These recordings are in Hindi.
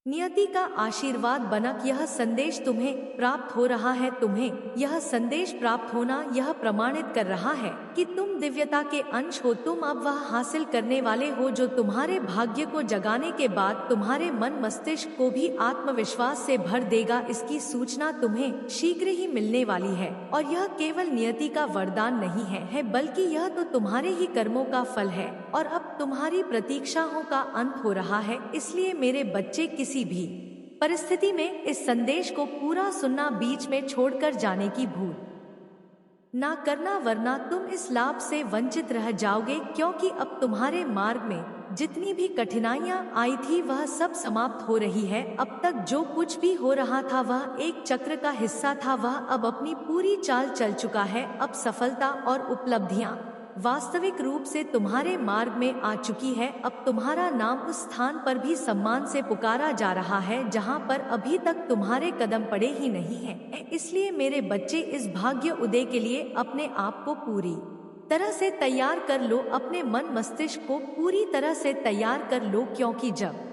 नियति का आशीर्वाद बनक यह संदेश तुम्हें प्राप्त हो रहा है। तुम्हें यह संदेश प्राप्त होना यह प्रमाणित कर रहा है कि तुम दिव्यता के अंश हो। तुम अब वह हासिल करने वाले हो जो तुम्हारे भाग्य को जगाने के बाद तुम्हारे मन मस्तिष्क को भी आत्मविश्वास से भर देगा। इसकी सूचना तुम्हें शीघ्र ही मिलने वाली है और यह केवल नियति का वरदान नहीं है बल्कि यह तो तुम्हारे ही कर्मों का फल है और अब तुम्हारी प्रतीक्षाओं का अंत हो रहा है। इसलिए मेरे बच्चे, किसी भी परिस्थिति में इस संदेश को पूरा सुनना, बीच में छोड़कर जाने की भूल ना करना, वरना तुम इस लाभ से वंचित रह जाओगे। क्योंकि अब तुम्हारे मार्ग में जितनी भी कठिनाइयां आई थी वह सब समाप्त हो रही है। अब तक जो कुछ भी हो रहा था वह एक चक्र का हिस्सा था, वह अब अपनी पूरी चाल चल चुका है। अब सफलता और उपलब्धियां वास्तविक रूप से तुम्हारे मार्ग में आ चुकी है। अब तुम्हारा नाम उस स्थान पर भी सम्मान से पुकारा जा रहा है जहां पर अभी तक तुम्हारे कदम पड़े ही नहीं हैं। इसलिए मेरे बच्चे, इस भाग्य उदय के लिए अपने आप को पूरी तरह से तैयार कर लो। अपने मन मस्तिष्क को पूरी तरह से तैयार कर लो, क्योंकि जब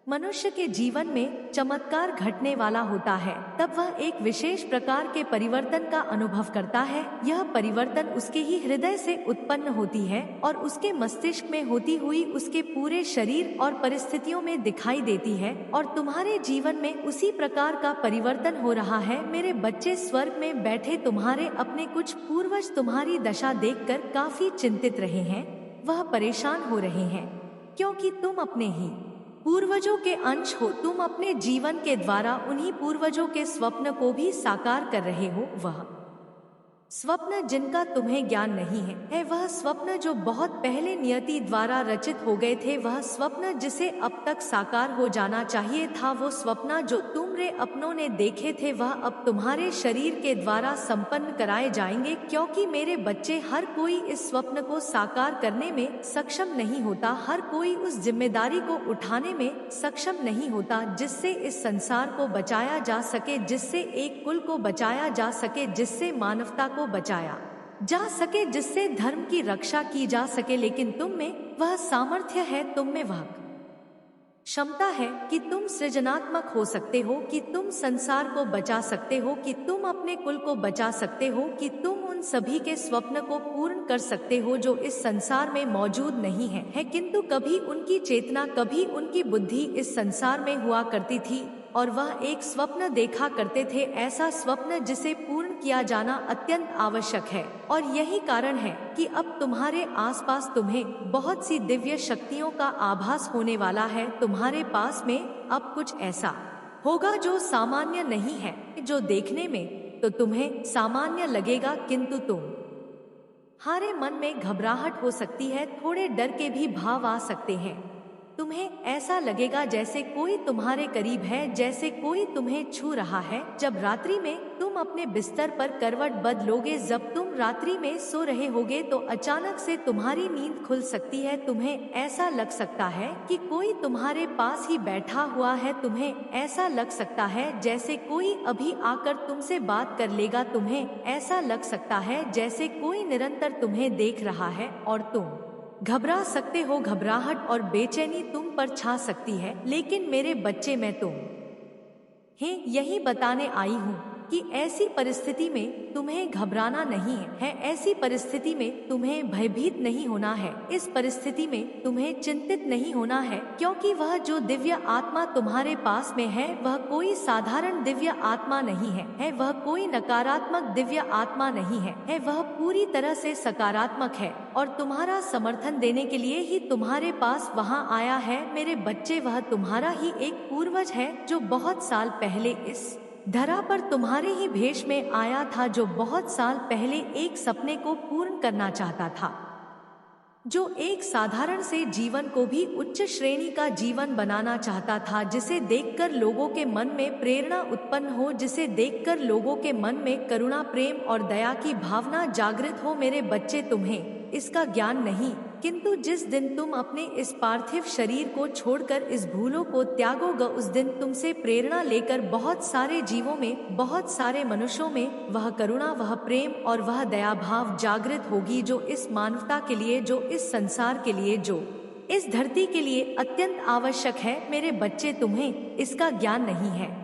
मनुष्य के जीवन में चमत्कार घटने वाला होता है तब वह एक विशेष प्रकार के परिवर्तन का अनुभव करता है। यह परिवर्तन उसके ही हृदय से उत्पन्न होती है और उसके मस्तिष्क में होती हुई उसके पूरे शरीर और परिस्थितियों में दिखाई देती है और तुम्हारे जीवन में उसी प्रकार का परिवर्तन हो रहा है। मेरे बच्चे, स्वर्ग में बैठे तुम्हारे अपने कुछ पूर्वज तुम्हारी दशा देखकर काफी चिंतित रहे हैं। वह परेशान हो रहे हैं क्योंकि तुम अपने ही पूर्वजों के अंश हो। तुम अपने जीवन के द्वारा उन्हीं पूर्वजों के स्वप्न को भी साकार कर रहे हो। वह स्वप्न जिनका तुम्हें ज्ञान नहीं है वह स्वप्न जो बहुत पहले नियति द्वारा रचित हो गए थे। वह स्वप्न जिसे अब तक साकार हो जाना चाहिए था। वो स्वप्न जो तुमरे अपनों ने देखे थे वह अब तुम्हारे शरीर के द्वारा संपन्न कराए जाएंगे। क्योंकि मेरे बच्चे, हर कोई इस स्वप्न को साकार करने में सक्षम नहीं होता। हर कोई उस जिम्मेदारी को उठाने में सक्षम नहीं होता जिससे इस संसार को बचाया जा सके, जिससे एक कुल को बचाया जा सके, जिससे मानवता को बचाया जा सके, जिससे धर्म की रक्षा की जा सके। लेकिन तुम में वह सामर्थ्य है, तुम में वह क्षमता है कि तुम सृजनात्मक हो सकते हो, कि तुम संसार को बचा सकते हो, कि तुम अपने कुल को बचा सकते हो, कि तुम उन सभी के स्वप्न को पूर्ण कर सकते हो जो इस संसार में मौजूद नहीं है। किंतु कभी उनकी चेतना, कभी उनकी बुद्धि इस संसार में हुआ करती थी और वह एक स्वप्न देखा करते थे, ऐसा स्वप्न जिसे पूर्ण किया जाना अत्यंत आवश्यक है। और यही कारण है कि अब तुम्हारे आसपास तुम्हें बहुत सी दिव्य शक्तियों का आभास होने वाला है। तुम्हारे पास में अब कुछ ऐसा होगा जो सामान्य नहीं है, जो देखने में तो तुम्हें सामान्य लगेगा, किंतु तुम्हारे मन में घबराहट हो सकती है, थोड़े डर के भी भाव आ सकते हैं। तुम्हें ऐसा लगेगा जैसे कोई तुम्हारे करीब है, जैसे कोई तुम्हें छू रहा है। जब रात्रि में तुम अपने बिस्तर पर करवट बदलोगे, जब तुम रात्रि में सो रहे होगे तो अचानक से तुम्हारी नींद खुल सकती है। तुम्हें ऐसा लग सकता है कि कोई तुम्हारे पास ही बैठा हुआ है। तुम्हें ऐसा लग सकता है जैसे कोई अभी आकर तुमसे बात कर लेगा। तुम्हें ऐसा लग सकता है जैसे कोई निरंतर तुम्हें देख रहा है और तुम घबरा सकते हो। घबराहट और बेचैनी तुम पर छा सकती है। लेकिन मेरे बच्चे, मैं तुम्हें यही बताने आई हूँ कि ऐसी परिस्थिति में तुम्हें घबराना नहीं है। ऐसी परिस्थिति में तुम्हें भयभीत नहीं होना है। इस परिस्थिति में तुम्हें चिंतित नहीं होना है, क्योंकि वह जो दिव्य आत्मा तुम्हारे पास में है वह कोई साधारण दिव्य आत्मा नहीं है। वह कोई नकारात्मक दिव्य आत्मा नहीं है। वह पूरी तरह से सकारात्मक है और तुम्हारा समर्थन देने के लिए ही तुम्हारे पास वहाँ आया है। मेरे बच्चे, वह तुम्हारा ही एक पूर्वज है जो बहुत साल पहले इस धरा पर तुम्हारे ही भेष में आया था, जो बहुत साल पहले एक सपने को पूर्ण करना चाहता था, जो एक साधारण से जीवन को भी उच्च श्रेणी का जीवन बनाना चाहता था, जिसे देखकर लोगों के मन में प्रेरणा उत्पन्न हो, जिसे देखकर लोगों के मन में करुणा, प्रेम और दया की भावना जागृत हो। मेरे बच्चे, तुम्हें इसका ज्ञान नहीं, किंतु जिस दिन तुम अपने इस पार्थिव शरीर को छोड़कर इस भूलों को त्यागोगे, उस दिन तुमसे प्रेरणा लेकर बहुत सारे जीवों में, बहुत सारे मनुष्यों में वह करुणा, वह प्रेम और वह दया भाव जागृत होगी, जो इस मानवता के लिए, जो इस संसार के लिए, जो इस धरती के लिए अत्यंत आवश्यक है। मेरे बच्चे, तुम्हें इसका ज्ञान नहीं है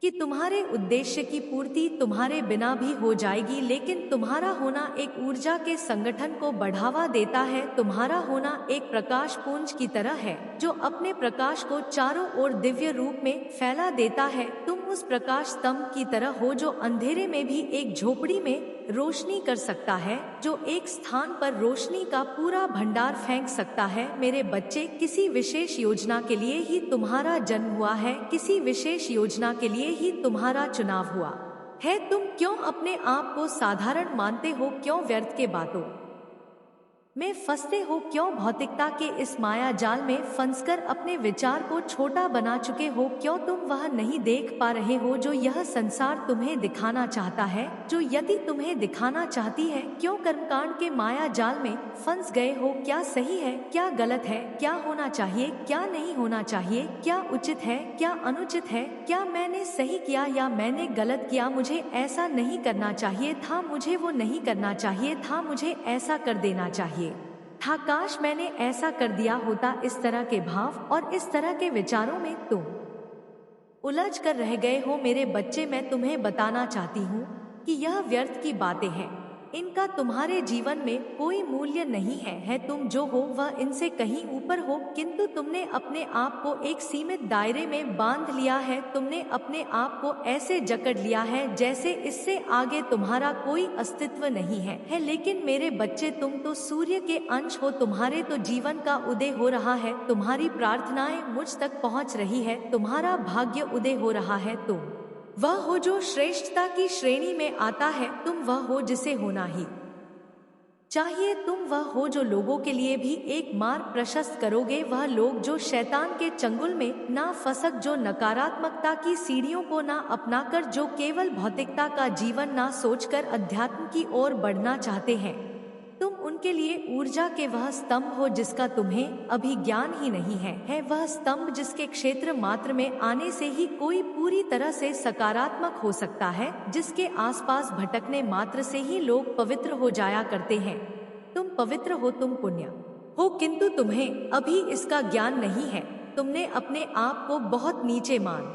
कि तुम्हारे उद्देश्य की पूर्ति तुम्हारे बिना भी हो जाएगी, लेकिन तुम्हारा होना एक ऊर्जा के संगठन को बढ़ावा देता है। तुम्हारा होना एक प्रकाश पुंज की तरह है जो अपने प्रकाश को चारों ओर दिव्य रूप में फैला देता है। तुम उस प्रकाश स्तंभ की तरह हो जो अंधेरे में भी एक झोपड़ी में रोशनी कर सकता है, जो एक स्थान पर रोशनी का पूरा भंडार फेंक सकता है। मेरे बच्चे, किसी विशेष योजना के लिए ही तुम्हारा जन्म हुआ है, किसी विशेष योजना के लिए ही तुम्हारा चुनाव हुआ है। तुम क्यों अपने आप को साधारण मानते हो? क्यों व्यर्थ के बातों में फंसते हो? क्यों भौतिकता के इस माया जाल में फंसकर अपने विचार को छोटा बना चुके हो? क्यों तुम वह नहीं देख पा रहे हो जो यह संसार तुम्हें दिखाना चाहता है, जो यदि तुम्हें दिखाना चाहती है? क्यों कर्मकांड के माया जाल में फंस गए हो? क्या सही है, क्या गलत है, क्या होना चाहिए, क्या नहीं होना चाहिए, क्या उचित है, क्या अनुचित है, क्या मैंने सही किया या मैंने गलत किया, मुझे ऐसा नहीं करना चाहिए था, मुझे वो नहीं करना चाहिए था, मुझे ऐसा कर देना चाहिए था, काश मैंने ऐसा कर दिया होता। इस तरह के भाव और इस तरह के विचारों में तुम उलझ कर रह गए हो। मेरे बच्चे, मैं तुम्हें बताना चाहती हूँ कि यह व्यर्थ की बातें हैं, इनका तुम्हारे जीवन में कोई मूल्य नहीं है। तुम जो हो वह इनसे कहीं ऊपर हो, किंतु तुमने अपने आप को एक सीमित दायरे में बांध लिया है। तुमने अपने आप को ऐसे जकड़ लिया है जैसे इससे आगे तुम्हारा कोई अस्तित्व नहीं है। लेकिन मेरे बच्चे, तुम तो सूर्य के अंश हो, तुम्हारे तो जीवन का उदय हो रहा है, तुम्हारी प्रार्थनाएं मुझ तक पहुंच रही है, तुम्हारा भाग्य उदय हो रहा है। तुम वह हो जो श्रेष्ठता की श्रेणी में आता है, तुम वह हो जिसे होना ही चाहिए, तुम वह हो जो लोगों के लिए भी एक मार्ग प्रशस्त करोगे। वह लोग जो शैतान के चंगुल में ना फंसक, जो नकारात्मकता की सीढ़ियों को ना अपनाकर, जो केवल भौतिकता का जीवन ना सोचकर अध्यात्म की ओर बढ़ना चाहते हैं, तुम उनके लिए ऊर्जा के वह स्तंभ हो जिसका तुम्हें अभी ज्ञान ही नहीं है। वह स्तंभ जिसके क्षेत्र मात्र में आने से ही कोई पूरी तरह से सकारात्मक हो सकता है, जिसके आसपास भटकने मात्र से ही लोग पवित्र हो जाया करते हैं। तुम पवित्र हो, तुम पुण्य हो, किंतु तुम्हें अभी इसका ज्ञान नहीं है। तुमने अपने आप को बहुत नीचे मान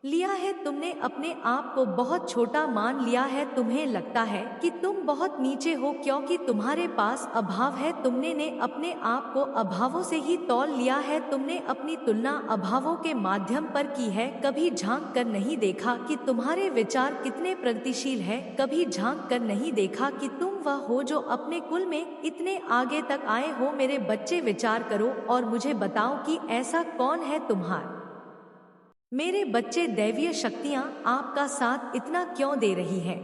लिया है, तुमने अपने आप को बहुत छोटा मान लिया है। तुम्हें लगता है कि तुम बहुत नीचे हो क्योंकि तुम्हारे पास अभाव है। तुमने अपने आप को अभावों से ही तौल लिया है। तुमने अपनी तुलना अभावों के माध्यम पर की है। कभी झांक कर नहीं देखा कि तुम्हारे विचार कितने प्रगतिशील हैं। कभी झांक कर नहीं देखा कि तुम वह हो जो अपने कुल में इतने आगे तक आए हो। मेरे बच्चे, विचार करो और मुझे बताओ कि ऐसा कौन है तुम्हारा। मेरे बच्चे, दैवीय शक्तियाँ आपका साथ इतना क्यों दे रही है?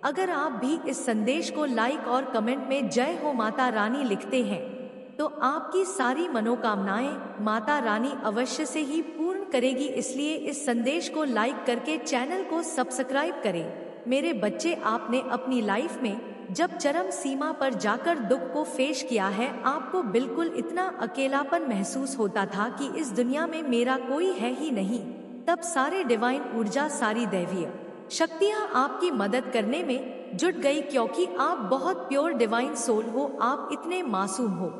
अगर आप भी इस संदेश को लाइक और कमेंट में जय हो माता रानी लिखते हैं तो आपकी सारी मनोकामनाएं माता रानी अवश्य से ही पूर्ण करेगी। इसलिए इस संदेश को लाइक करके चैनल को सब्सक्राइब करें। मेरे बच्चे, आपने अपनी लाइफ में जब चरम सीमा पर जाकर दुख को फेस किया है, आपको बिल्कुल इतना अकेलापन महसूस होता था कि इस दुनिया में मेरा कोई है ही नहीं, तब सारे डिवाइन ऊर्जा, सारी दैवीय शक्तियाँ आपकी मदद करने में जुट गई क्योंकि आप बहुत प्योर डिवाइन सोल हो। आप इतने मासूम हो,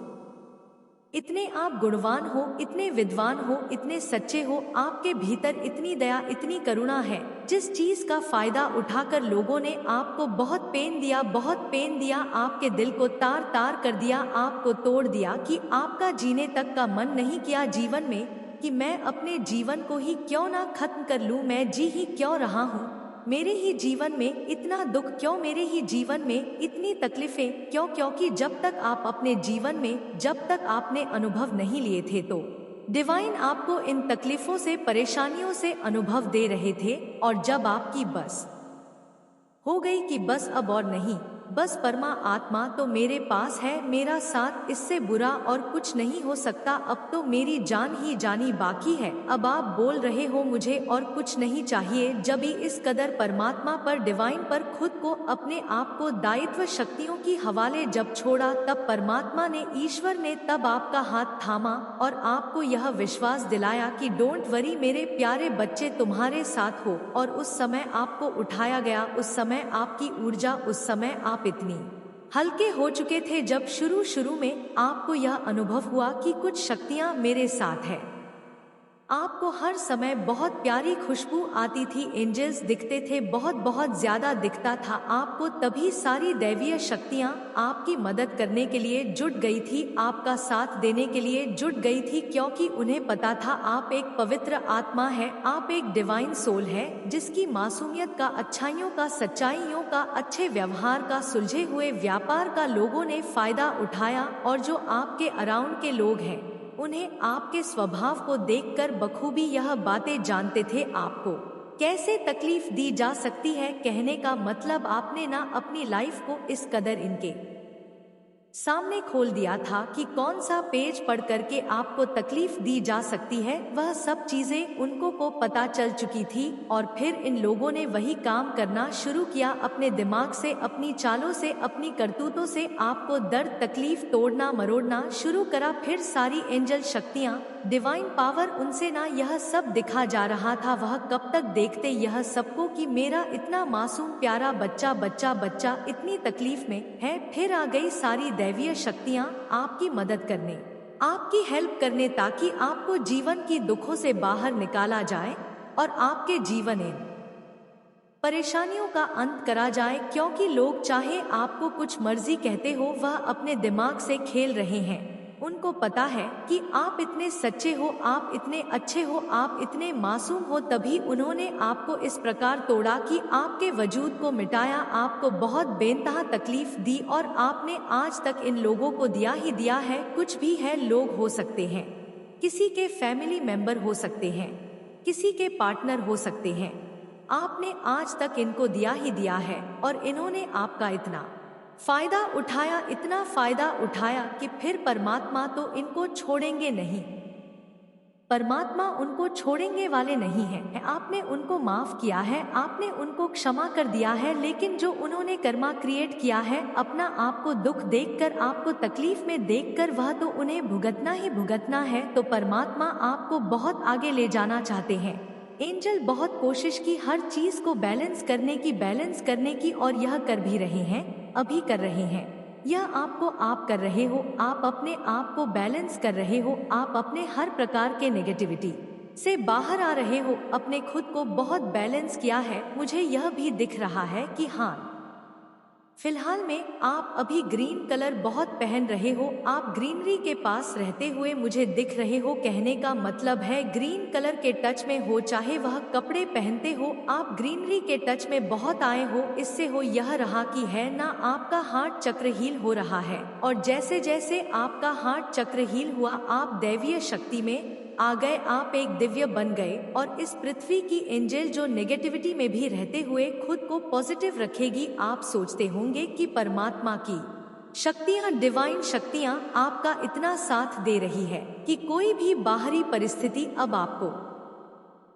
इतने आप गुणवान हो, इतने विद्वान हो, इतने सच्चे हो। आपके भीतर इतनी दया, इतनी करुणा है। जिस चीज का फायदा उठाकर लोगों ने आपको बहुत पेन दिया, बहुत पेन दिया, आपके दिल को तार तार कर दिया, आपको तोड़ दिया कि आपका जीने तक का मन नहीं किया जीवन में कि मैं अपने जीवन को ही क्यों ना खत्म कर लूं, मैं जी ही क्यों रहा हूं, मेरे ही जीवन में इतना दुख क्यों, मेरे ही जीवन में इतनी तकलीफें क्यों? क्योंकि जब तक आप अपने जीवन में, जब तक आपने अनुभव नहीं लिए थे तो डिवाइन आपको इन तकलीफों से, परेशानियों से अनुभव दे रहे थे। और जब आपकी बस हो गई कि बस अब और नहीं, बस परमा आत्मा तो मेरे पास है, मेरा साथ, इससे बुरा और कुछ नहीं हो सकता, अब तो मेरी जान ही जानी बाकी है। अब आप बोल रहे हो मुझे और कुछ नहीं चाहिए। जब ही इस कदर परमात्मा पर, डिवाइन पर खुद को, अपने आप को दायित्व शक्तियों की हवाले जब छोड़ा, तब परमात्मा ने, ईश्वर ने तब आपका हाथ थामा और आपको यह विश्वास दिलाया कि डोंट वरी मेरे प्यारे बच्चे, तुम्हारे साथ हो। और उस समय आपको उठाया गया, उस समय आपकी ऊर्जा, उस समय आप इतनी हल्के हो चुके थे जब शुरू शुरू में आपको यह अनुभव हुआ कि कुछ शक्तियां मेरे साथ है। आपको हर समय बहुत प्यारी खुशबू आती थी, एंजल्स दिखते थे, बहुत बहुत ज्यादा दिखता था आपको। तभी सारी दैवीय शक्तियां आपकी मदद करने के लिए जुट गई थी, आपका साथ देने के लिए जुट गई थी, क्योंकि उन्हें पता था आप एक पवित्र आत्मा है, आप एक डिवाइन सोल है जिसकी मासूमियत का, अच्छाइयों का, सच्चाइयों का, अच्छे व्यवहार का, सुलझे हुए व्यापार का लोगों ने फायदा उठाया। और जो आपके अराउंड के लोग हैं उन्हें आपके स्वभाव को देखकर बखूबी यह बातें जानते थे आपको कैसे तकलीफ दी जा सकती है। कहने का मतलब आपने ना अपनी लाइफ को इस कदर इनके सामने खोल दिया था कि कौन सा पेज पढ़ करके आपको तकलीफ दी जा सकती है, वह सब चीजें उनको को पता चल चुकी थी। और फिर इन लोगों ने वही काम करना शुरू किया, अपने दिमाग से, अपनी चालों से, अपनी करतूतों से आपको दर्द तकलीफ तोड़ना मरोड़ना शुरू करा। फिर सारी एंजल शक्तियाँ, डिवाइन पावर, उनसे ना यह सब दिखा जा रहा था। वह कब तक देखते यह सबको कि मेरा इतना मासूम प्यारा बच्चा बच्चा बच्चा इतनी तकलीफ में है। फिर आ गई सारी दैवीय शक्तियाँ आपकी मदद करने, आपकी हेल्प करने, ताकि आपको जीवन की दुखों से बाहर निकाला जाए और आपके जीवन इन परेशानियों का अंत करा जाए। क्योंकि लोग चाहे आपको कुछ मर्जी कहते हो, वह अपने दिमाग से खेल रहे हैं। उनको पता है कि आप इतने सच्चे हो, आप इतने अच्छे हो, आप इतने मासूम हो, तभी उन्होंने आपको इस प्रकार तोड़ा कि आपके वजूद को मिटाया, आपको बहुत बेइंतहा तकलीफ दी। और आपने आज तक इन लोगों को दिया ही दिया है। कुछ भी है, लोग हो सकते हैं, किसी के फैमिली मेंबर हो सकते हैं, किसी के पार्टनर हो सकते हैं, आपने आज तक इनको दिया ही दिया है। और इन्होंने आपका इतना फायदा उठाया, इतना फायदा उठाया कि फिर परमात्मा तो इनको छोड़ेंगे नहीं, परमात्मा उनको छोड़ेंगे वाले नहीं हैं। आपने उनको माफ किया है, आपने उनको क्षमा कर दिया है, लेकिन जो उन्होंने कर्मा क्रिएट किया है अपना आपको दुख देखकर, आपको तकलीफ में देखकर, वह तो उन्हें भुगतना ही भुगतना है। तो परमात्मा आपको बहुत आगे ले जाना चाहते हैं। एंजल बहुत कोशिश की हर चीज को बैलेंस करने की, और यह कर भी रहे हैं, अभी कर रहे हैं। यह आपको आप कर रहे हो, आप अपने आप को बैलेंस कर रहे हो, आप अपने हर प्रकार के नेगेटिविटी से बाहर आ रहे हो, अपने खुद को बहुत बैलेंस किया है। मुझे यह भी दिख रहा है कि हाँ, फिलहाल में आप अभी ग्रीन कलर बहुत पहन रहे हो, आप ग्रीनरी के पास रहते हुए मुझे दिख रहे हो। कहने का मतलब है ग्रीन कलर के टच में हो, चाहे वह कपड़े पहनते हो, आप ग्रीनरी के टच में बहुत आए हो। इससे हो यह रहा कि है ना, आपका हार्ट चक्र हील हो रहा है, और जैसे जैसे आपका हार्ट चक्र हील हुआ, आप दैवीय शक्ति में आ गए, आप एक दिव्य बन गए। और इस पृथ्वी की एंजल जो नेगेटिविटी में भी रहते हुए खुद को पॉजिटिव रखेगी। आप सोचते होंगे कि परमात्मा की शक्तियाँ, डिवाइन शक्तियाँ आपका इतना साथ दे रही है कि कोई भी बाहरी परिस्थिति अब आपको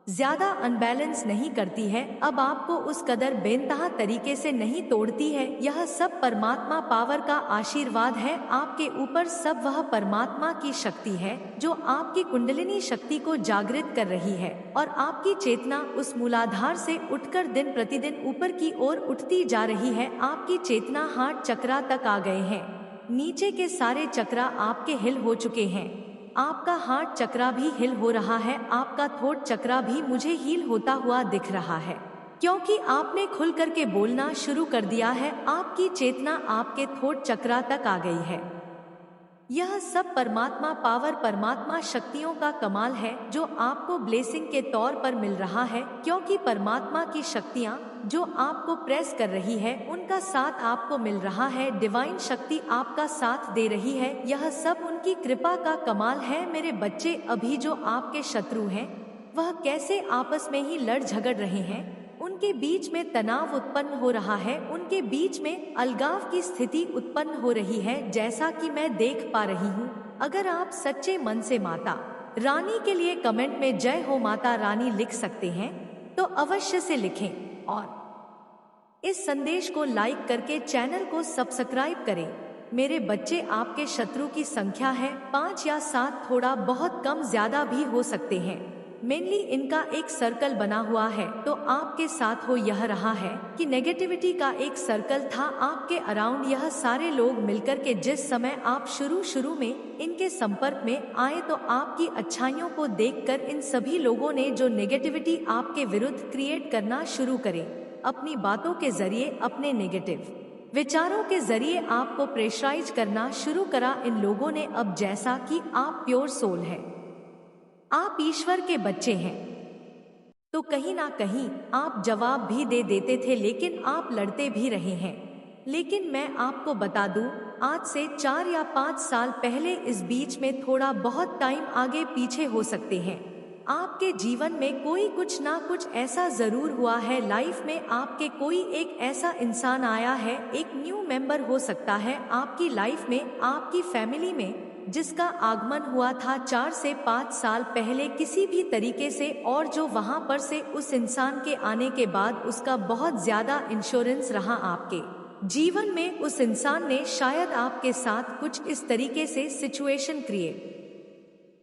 ज्यादा अनबैलेंस नहीं करती है, अब आपको उस कदर बेइंतहा तरीके से नहीं तोड़ती है। यह सब परमात्मा पावर का आशीर्वाद है आपके ऊपर। सब वह परमात्मा की शक्ति है जो आपकी कुंडलिनी शक्ति को जागृत कर रही है, और आपकी चेतना उस मूलाधार से उठकर दिन प्रतिदिन ऊपर की ओर उठती जा रही है। आपकी चेतना हार्ट चक्रा तक आ गए हैं, नीचे के सारे चक्रा आपके हिल हो चुके हैं। आपका हार्ट चक्रा भी हिल हो रहा है, आपका थ्रोट चक्रा भी मुझे हील होता हुआ दिख रहा है, क्योंकि आपने खुल करके बोलना शुरू कर दिया है। आपकी चेतना आपके थ्रोट चक्रा तक आ गई है। यह सब परमात्मा पावर, परमात्मा शक्तियों का कमाल है जो आपको ब्लेसिंग के तौर पर मिल रहा है, क्योंकि परमात्मा की शक्तियाँ जो आपको प्रेस कर रही है, उनका साथ आपको मिल रहा है। डिवाइन शक्ति आपका साथ दे रही है। यह सब उनकी कृपा का कमाल है। मेरे बच्चे, अभी जो आपके शत्रु हैं वह कैसे आपस में ही लड़ झगड़ रहे हैं, उनके बीच में तनाव उत्पन्न हो रहा है, उनके बीच में अलगाव की स्थिति उत्पन्न हो रही है, जैसा कि मैं देख पा रही हूँ। अगर आप सच्चे मन से माता रानी के लिए कमेंट में जय हो माता रानी लिख सकते हैं तो अवश्य से लिखें, और इस संदेश को लाइक करके चैनल को सब्सक्राइब करें। मेरे बच्चे, आपके शत्रु की संख्या है 5 या 7, थोड़ा बहुत कम ज्यादा भी हो सकते हैं। मेनली इनका एक सर्कल बना हुआ है। तो आपके साथ हो यह रहा है कि नेगेटिविटी का एक सर्कल था आपके अराउंड। यह सारे लोग मिलकर के जिस समय आप शुरू में इनके संपर्क में आए तो आपकी अच्छाइयों को देखकर इन सभी लोगों ने जो नेगेटिविटी आपके विरुद्ध क्रिएट करना शुरू करे, अपनी बातों के जरिए, अपने नेगेटिव विचारों के जरिए आपको प्रेशराइज करना शुरू करा इन लोगों ने। अब जैसा कि आप प्योर सोल है, आप ईश्वर के बच्चे हैं, तो कहीं ना कहीं आप जवाब भी दे देते थे, लेकिन आप लड़ते भी रहे हैं। लेकिन मैं आपको बता दूं, आज से 4 या 5 साल पहले, इस बीच में थोड़ा बहुत टाइम आगे पीछे हो सकते हैं, आपके जीवन में कोई कुछ ना कुछ ऐसा जरूर हुआ है। लाइफ में आपके कोई एक ऐसा इंसान आया है, एक न्यू मेंबर हो सकता है आपकी लाइफ में, आपकी फैमिली में, जिसका आगमन हुआ था 4 से 5 साल पहले किसी भी तरीके से, और जो वहां पर से उस इंसान के आने के बाद उसका बहुत ज्यादा इंश्योरेंस रहा आपके जीवन में। उस इंसान ने शायद आपके साथ कुछ इस तरीके से सिचुएशन क्रिएट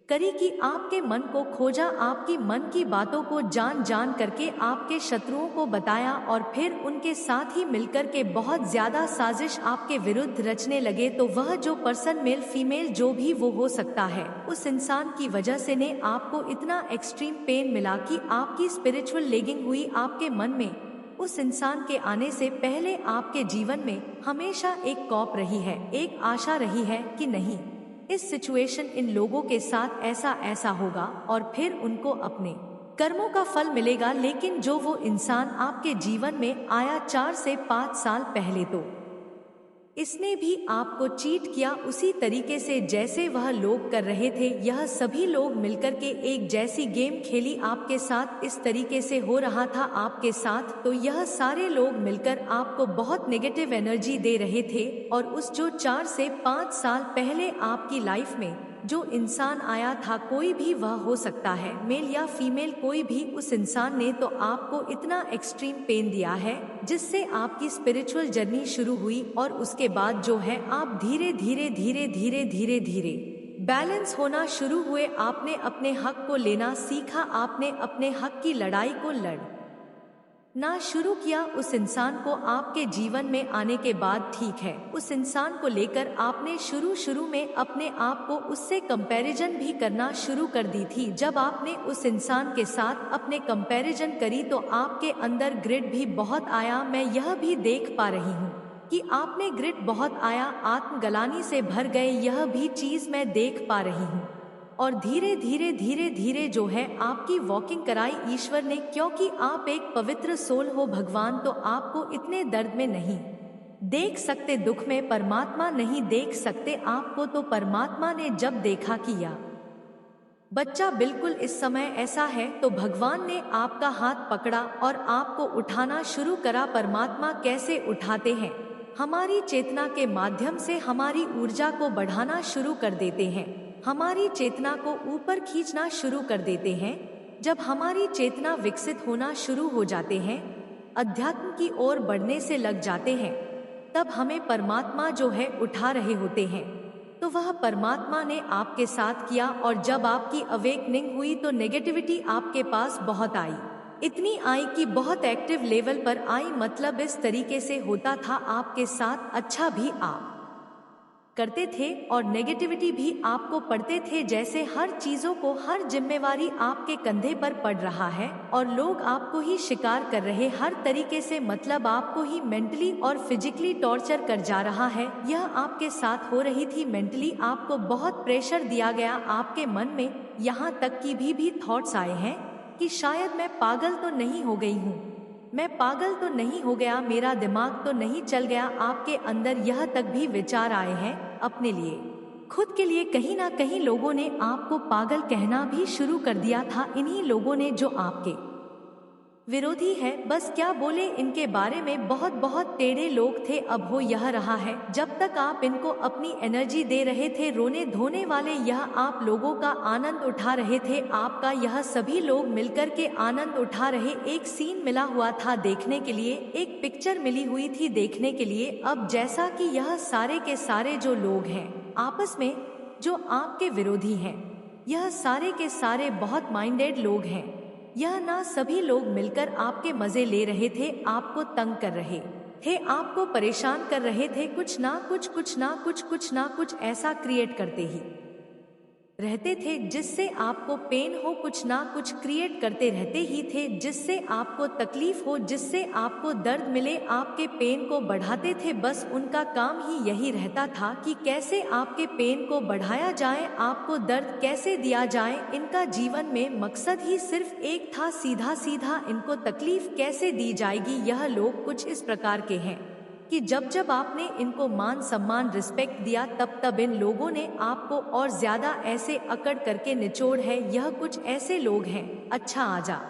करी कि आपके मन को खोजा, आपकी मन की बातों को जान करके आपके शत्रुओं को बताया, और फिर उनके साथ ही मिलकर के बहुत ज्यादा साजिश आपके विरुद्ध रचने लगे। तो वह जो पर्सन, मेल फीमेल जो भी वो हो सकता है, उस इंसान की वजह से ने आपको इतना एक्सट्रीम पेन मिला कि आपकी स्पिरिचुअल लेगिंग हुई आपके मन में। उस इंसान के आने से पहले आपके जीवन में हमेशा एक कॉप रही है, एक आशा रही है कि नहीं, इस सिचुएशन इन लोगों के साथ ऐसा होगा और फिर उनको अपने कर्मों का फल मिलेगा। लेकिन जो वो इंसान आपके जीवन में आया 4 से 5 साल पहले, तो इसने भी आपको चीट किया उसी तरीके से जैसे वह लोग कर रहे थे। यह सभी लोग मिलकर के एक जैसी गेम खेली आपके साथ, इस तरीके से हो रहा था आपके साथ। तो यह सारे लोग मिलकर आपको बहुत नेगेटिव एनर्जी दे रहे थे, और उस जो 4 से 5 साल पहले आपकी लाइफ में जो इंसान आया था, कोई भी वह हो सकता है, मेल या फीमेल, कोई भी, उस इंसान ने तो आपको इतना एक्सट्रीम पेन दिया है जिससे आपकी स्पिरिचुअल जर्नी शुरू हुई। और उसके बाद जो है आप धीरे धीरे बैलेंस होना शुरू हुए। आपने अपने हक को लेना सीखा, आपने अपने हक की लड़ाई को लड़ना शुरू किया। उस इंसान को आपके जीवन में आने के बाद, ठीक है, उस इंसान को लेकर आपने शुरू में अपने आप को उससे कंपैरिजन भी करना शुरू कर दी थी। जब आपने उस इंसान के साथ अपने कंपैरिजन करी तो आपके अंदर ग्रिड भी बहुत आया। मैं यह भी देख पा रही हूँ कि आपने ग्रिड बहुत आया, आत्मग्लानि से भर गए, यह भी चीज मैं देख पा रही हूँ। और धीरे धीरे जो है आपकी वॉकिंग कराई ईश्वर ने, क्योंकि आप एक पवित्र सोल हो। भगवान तो आपको इतने दर्द में नहीं देख सकते, दुख में परमात्मा नहीं देख सकते आपको। तो परमात्मा ने जब देखा कि यह बच्चा बिल्कुल इस समय ऐसा है, तो भगवान ने आपका हाथ पकड़ा और आपको उठाना शुरू करा। परमात्मा कैसे उठाते हैं? हमारी चेतना के माध्यम से हमारी ऊर्जा को बढ़ाना शुरू कर देते हैं, हमारी चेतना को ऊपर खींचना शुरू कर देते हैं। जब हमारी चेतना विकसित होना शुरू हो जाते हैं, अध्यात्म की ओर बढ़ने से लग जाते हैं, तब हमें परमात्मा जो है उठा रहे होते हैं। तो वह परमात्मा ने आपके साथ किया। और जब आपकी अवेकनिंग हुई तो नेगेटिविटी आपके पास बहुत आई, इतनी आई कि बहुत एक्टिव लेवल पर आई। मतलब इस तरीके से होता था आपके साथ, अच्छा भी आप करते थे और नेगेटिविटी भी आपको पड़ते थे। जैसे हर चीजों को, हर जिम्मेवारी आपके कंधे पर पड़ रहा है और लोग आपको ही शिकार कर रहे हर तरीके से। मतलब आपको ही मेंटली और फिजिकली टॉर्चर कर जा रहा है। यह आपके साथ हो रही थी। मेंटली आपको बहुत प्रेशर दिया गया आपके मन में, यहाँ तक कि भी थॉट्स आए हैं कि शायद मैं पागल तो नहीं हो गई हूँ, मैं पागल तो नहीं हो गया, मेरा दिमाग तो नहीं चल गया। आपके अंदर यह तक भी विचार आए हैं अपने लिए, खुद के लिए। कहीं ना कहीं लोगों ने आपको पागल कहना भी शुरू कर दिया था, इन्हीं लोगों ने जो आपके विरोधी है। बस क्या बोले इनके बारे में, बहुत टेढ़े लोग थे। अब हो यह रहा है, जब तक आप इनको अपनी एनर्जी दे रहे थे, रोने धोने वाले यह आप लोगों का आनंद उठा रहे थे। आपका यह सभी लोग मिलकर के आनंद उठा रहे। एक सीन मिला हुआ था देखने के लिए, एक पिक्चर मिली हुई थी देखने के लिए। अब जैसा कि यह सारे के सारे जो लोग हैं आपस में, जो आपके विरोधी हैं, यह सारे के सारे बहुत माइंडेड लोग हैं। यह ना सभी लोग मिलकर आपके मजे ले रहे थे, आपको तंग कर रहे थे, आपको परेशान कर रहे थे, कुछ ना कुछ ऐसा क्रिएट करते ही रहते थे जिससे आपको पेन हो, कुछ ना कुछ क्रिएट करते रहते ही थे जिससे आपको तकलीफ हो, जिससे आपको दर्द मिले, आपके पेन को बढ़ाते थे। बस उनका काम ही यही रहता था कि कैसे आपके पेन को बढ़ाया जाए, आपको दर्द कैसे दिया जाए। इनका जीवन में मकसद ही सिर्फ एक था, सीधा सीधा इनको तकलीफ कैसे दी जाएगी। यह लोग कुछ इस प्रकार के हैं कि जब जब आपने इनको मान सम्मान रिस्पेक्ट दिया, तब तब इन लोगों ने आपको और ज्यादा ऐसे अकड़ करके निचोड़ है। यह कुछ ऐसे लोग हैं। अच्छा आजा।